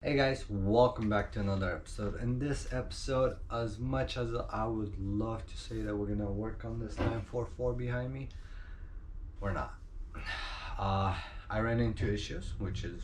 Hey guys, welcome back to another episode. In this episode, as much as I would love to say that we're gonna work on this 944 behind me, we're not. I ran into issues, which is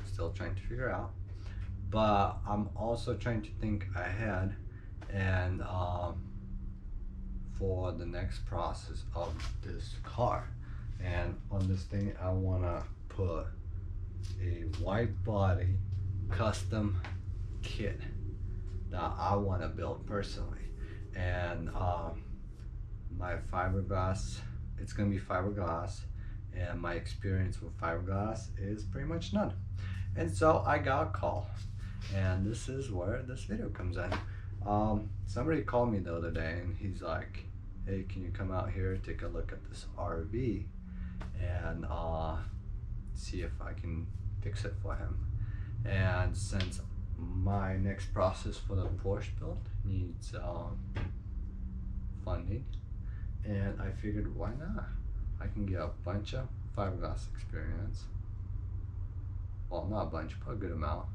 still trying to figure out, but I'm also trying to think ahead and for the next process of this car. And on this thing, I wanna put a white body custom kit that I want to build personally. And my fiberglass, it's gonna be fiberglass, and my experience with fiberglass is pretty much none. And so I got a call, and this is where this video comes in. Somebody called me the other day and he's like, hey, can you come out here, take a look at this RV and see if I can fix it for him. And since my next process for the Porsche build needs funding, and I figured why not? I can get a bunch of fiberglass experience. Well, not a bunch, but a good amount.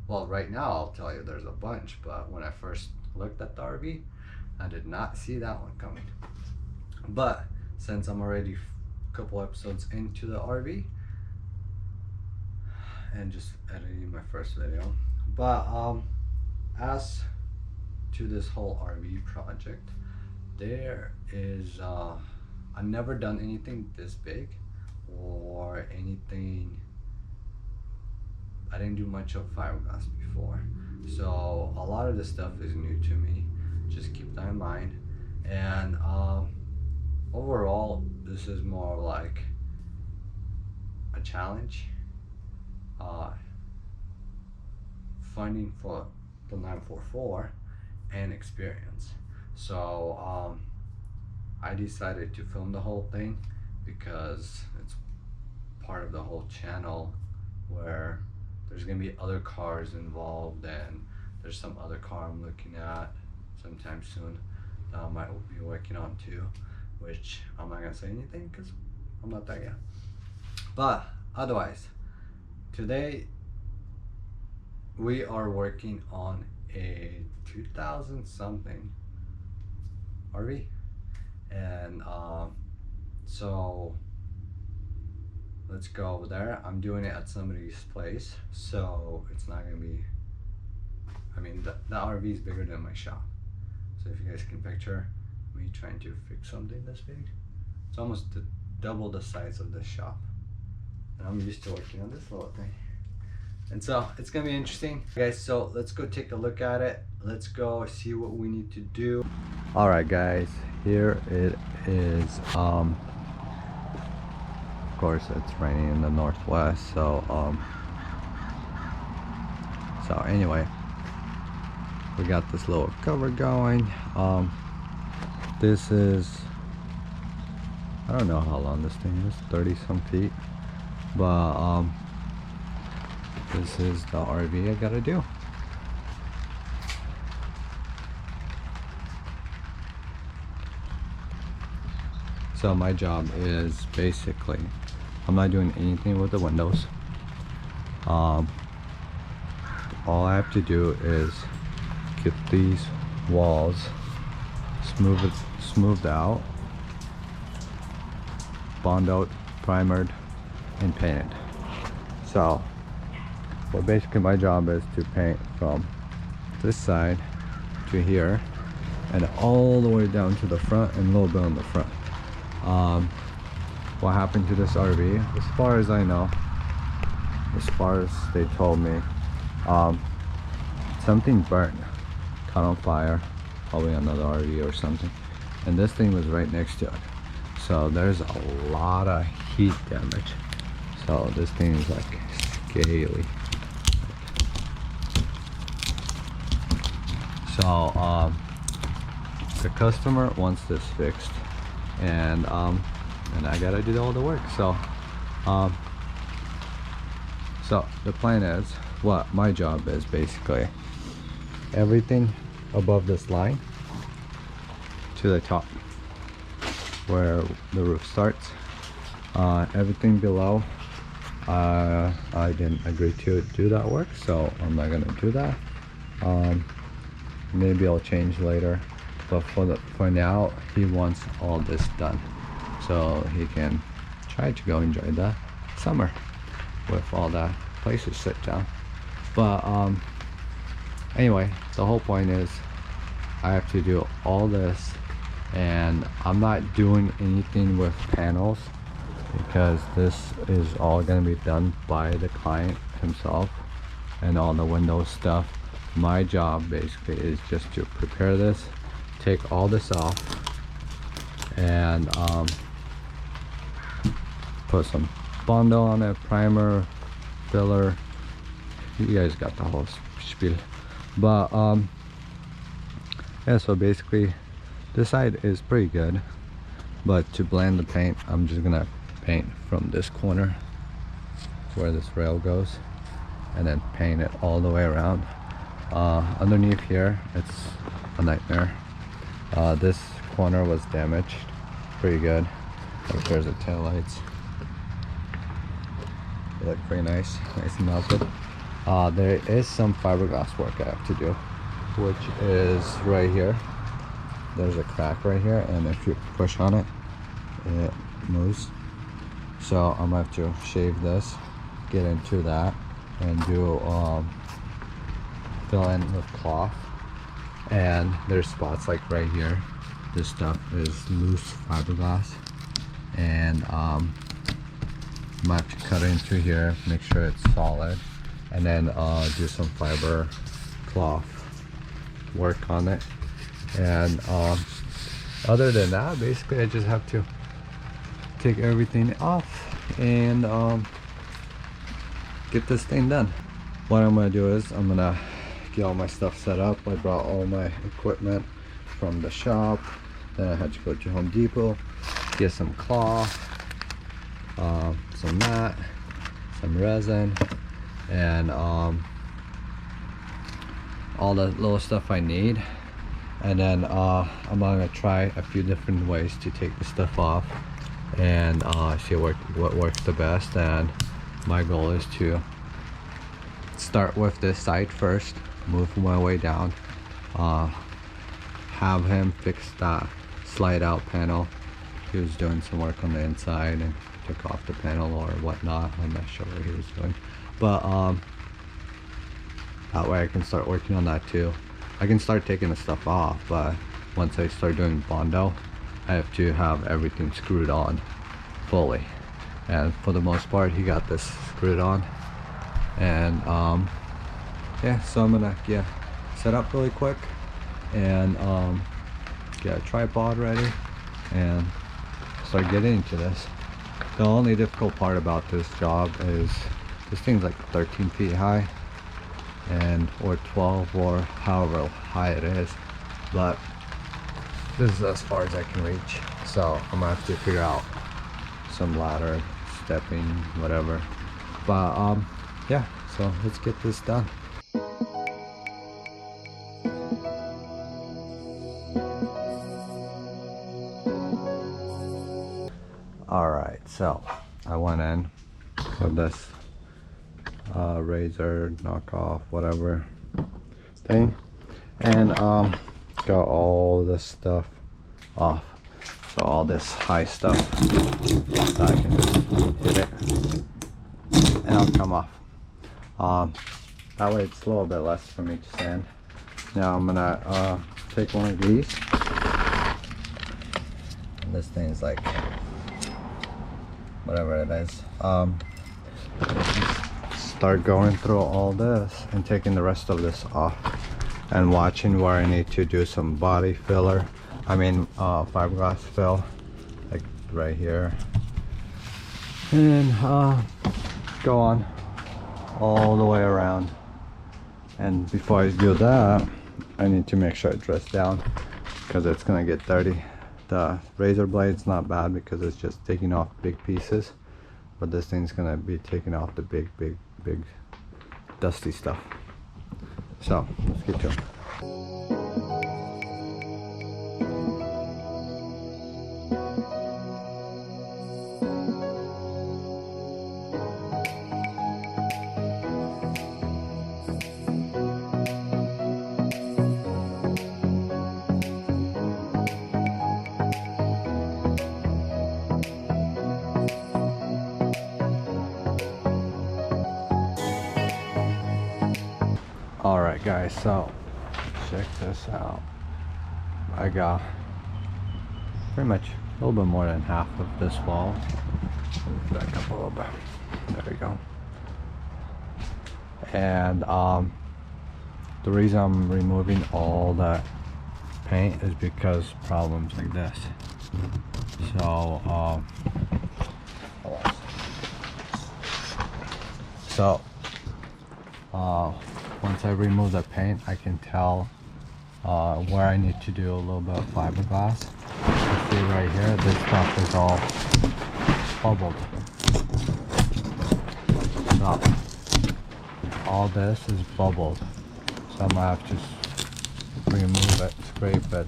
Well, right now I'll tell you there's a bunch, but when I first looked at the RV, I did not see that one coming. But since I'm already a couple episodes into the RV and just editing my first video, but as to this whole RV project, there is I've never done anything this big or anything. I didn't do much of fiberglass before, so a lot of this stuff is new to me. Just keep that in mind. And overall, this is more like a challenge. Funding for the 944 and experience. So I decided to film the whole thing because it's part of the whole channel where there's gonna be other cars involved, and there's some other car I'm looking at sometime soon that I might be working on too, which I'm not gonna say anything because I'm not there yet. But otherwise, today we are working on a 2000 something RV, and so let's go over there. I'm doing it at somebody's place, so it's not gonna be, I mean, the RV is bigger than my shop, so if you guys can picture me trying to fix something this big, it's almost double the size of the shop, and I'm used to working on this little thing. And so it's gonna be interesting, guys. So let's go take a look at it. Let's go see what we need to do. All right, guys, here it is. Of course it's raining in the northwest, so anyway, we got this little cover going. This is, I don't know how long this thing is, 30 some feet, but this is the RV I gotta do. So my job is basically, I'm not doing anything with the windows. All I have to do is get these walls smoothed out, bond out, primered, and painted. So basically my job is to paint from this side to here and all the way down to the front and a little bit on the front. What happened to this RV, as far as I know, as far as they told me, something burnt, caught on fire, probably another RV or something, and this thing was right next to it, so there's a lot of heat damage. So this thing is like scaly. So the customer wants this fixed, and I gotta do all the work. So so the plan is, what my job is, basically everything above this line to the top where the roof starts, everything below I didn't agree to do that work, so I'm not gonna do that. Maybe I'll change later, but for now he wants all this done so he can try to go enjoy the summer with all the places sit down. But anyway, the whole point is I have to do all this, and I'm not doing anything with panels because this is all going to be done by the client himself, and all the windows stuff. My job basically is just to prepare this, take all this off, and put some Bondo on it, primer, filler. You guys got the whole spiel. But yeah, so basically this side is pretty good, but to blend the paint, I'm just gonna paint from this corner where this rail goes, and then paint it all the way around. Underneath here, it's a nightmare. This corner was damaged pretty good. Like, there's the tail lights. They look pretty nice and melted. There is some fiberglass work I have to do, which is right here. There's a crack right here, and if you push on it, it moves. So I'm gonna have to shave this, get into that, and do fill in with cloth. And there's spots like right here. This stuff is loose fiberglass, and I'm gonna have to cut it into here, make sure it's solid, and then do some fiber cloth work on it. And other than that, basically I just have to take everything off and get this thing done. What I'm gonna do is I'm gonna get all my stuff set up. I brought all my equipment from the shop. Then I had to go to Home Depot, get some cloth, some mat, some resin, and all the little stuff I need. And then I'm gonna try a few different ways to take the stuff off and see what works the best. And my goal is to start with this side first, move my way down, have him fix that slide out panel. He was doing some work on the inside and took off the panel or whatnot. I'm not sure what he was doing, but that way I can start working on that too. I can start taking the stuff off, but once I start doing Bondo, I have to have everything screwed on fully. And for the most part, he got this screwed on. And yeah, so I'm gonna set up really quick and get a tripod ready and start getting into this. The only difficult part about this job is this thing's like 13 feet high, and or 12 or however high it is, but this is as far as I can reach. So I'm gonna have to figure out some ladder, stepping, whatever. But yeah, so let's get this done. Alright, so I went in with this razor knockoff whatever thing, and got all this stuff off. So all this high stuff, so I can hit it and it'll come off. That way it's a little bit less for me to sand. Now I'm gonna take one of these, and this thing is like whatever it is. Start going through all this and taking the rest of this off and watching where I need to do some body filler. I mean fiberglass fill, like right here, and go on all the way around. And before I do that, I need to make sure I dress down because it's gonna get dirty. The razor blade's not bad because it's just taking off big pieces, but this thing's gonna be taking off the big dusty stuff. So let's get to it. Alright guys, so check this out. I got pretty much a little bit more than half of this wall. Back up a little bit. There we go. And the reason I'm removing all that paint is because problems like this. So once I remove the paint, I can tell where I need to do a little bit of fiberglass. You see right here, this stuff is all bubbled. So all this is bubbled. So I'm gonna have to remove it, scrape it.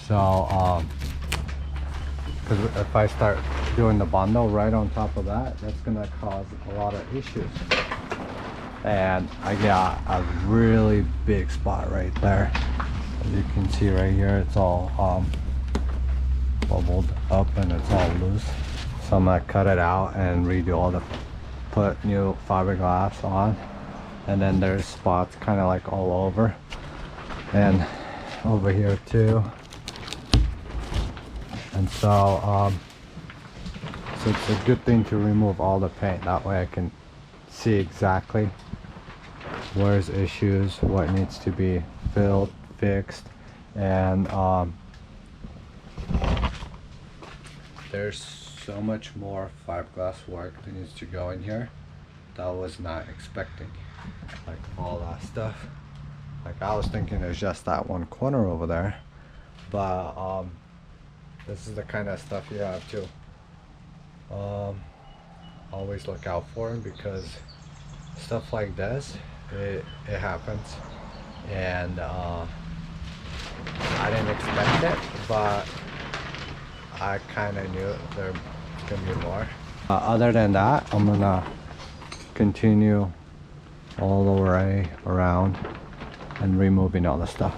So because if I start doing the bundle right on top of that, that's gonna cause a lot of issues. And I got a really big spot right there. As you can see right here, it's all bubbled up and it's all loose. So I'm gonna cut it out and redo all the, put new fiberglass on. And then there's spots kind of like all over. And over here too. And so it's a good thing to remove all the paint. That way I can see exactly where's issues, what needs to be filled, fixed, and there's so much more fiberglass work that needs to go in here that I was not expecting. Like all that stuff. Like I was thinking there's just that one corner over there, but this is the kind of stuff you have to always look out for, because stuff like this, it happens, and I didn't expect it, but I kind of knew there's gonna be more. Other than that, I'm gonna continue all the way around and removing all the stuff.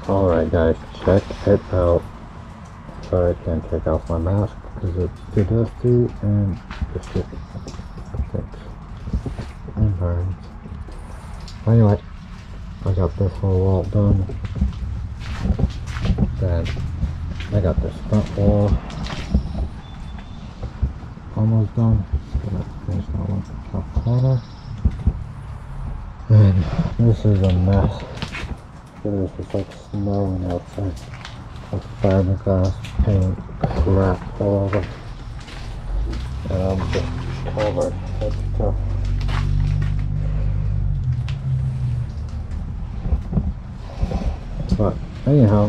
Alright guys, check it out. Sorry I can't take off my mask because it's too dusty and the shit stinks and burns. Anyway, I got this whole wall done. Then I got this front wall almost done. Just gonna finish that one top corner. And this is a mess. It's like snowing outside. Like fiberglass paint, crap all over. And I'm just covered head to toe. But anyhow,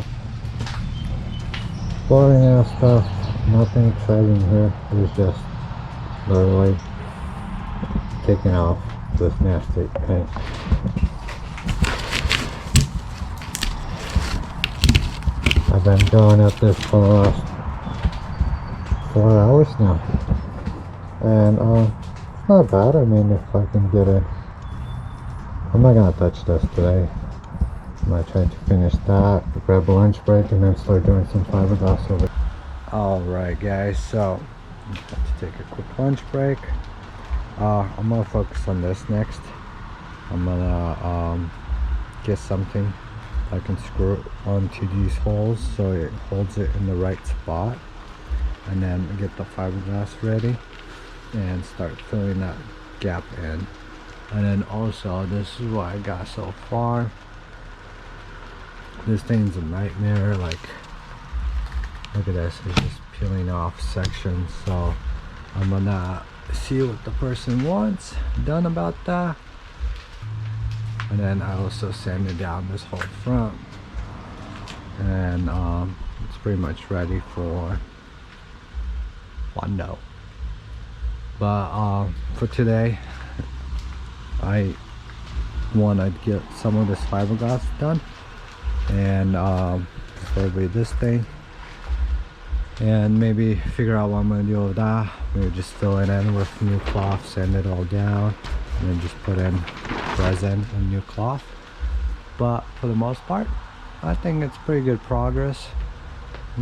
boring ass stuff, nothing exciting here. It's just literally taking off this nasty paint. I've been going at this for the last 4 hours now, and it's not bad. I mean, if I can get it, I'm not gonna touch this today. I'm gonna try to finish that, grab a lunch break, and then start doing some fiberglass over. Alright guys, so I have to take a quick lunch break. I'm gonna focus on this next. I'm gonna get something I can screw onto these holes so it holds it in the right spot. and then get the fiberglass ready and start filling that gap in. And then also, this is what I got so far. This thing's a nightmare. Like, look at this, it's just peeling off sections. So I'm gonna see what the person wants done about that. And then I also sanded down this whole front, and it's pretty much ready for window. But for today, I want to get some of this fiberglass done, and probably this thing, and maybe figure out what I'm going to do with that. Maybe just fill it in with new cloth, sand it all down, and then just put in resin and new cloth. But for the most part, I think it's pretty good progress.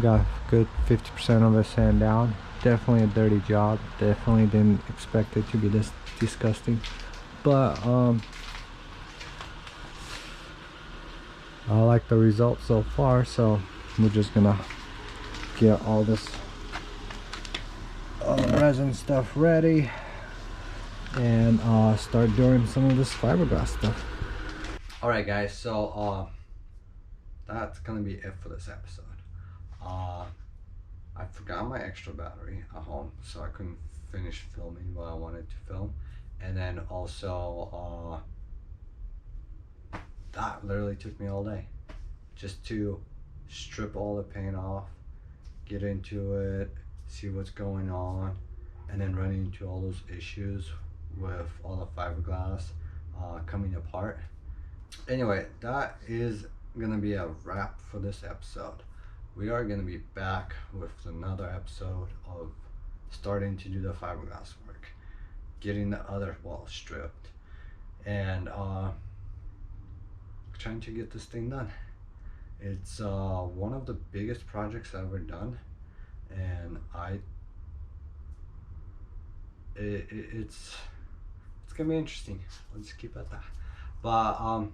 Got a good 50% of it sand down. Definitely a dirty job. Definitely didn't expect it to be this disgusting, but I like the results so far. So we're just gonna get all this resin stuff ready and start doing some of this fiberglass stuff. All right, guys, so that's gonna be it for this episode. I forgot my extra battery at home, so I couldn't finish filming what I wanted to film. And then also that literally took me all day just to strip all the paint off, get into it, see what's going on, and then run into all those issues with all the fiberglass coming apart. Anyway, that is gonna be a wrap for this episode. We are gonna be back with another episode of starting to do the fiberglass work, getting the other wall stripped, and trying to get this thing done. It's one of the biggest projects I've ever done, and it's gonna be interesting. Let's keep at that. But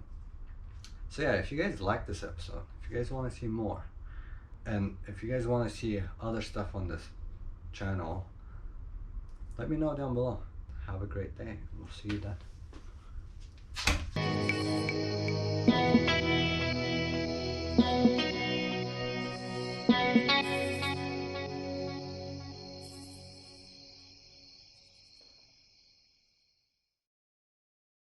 so yeah, if you guys like this episode, if you guys want to see more, and if you guys want to see other stuff on this channel, let me know down below. Have a great day. We'll see you then.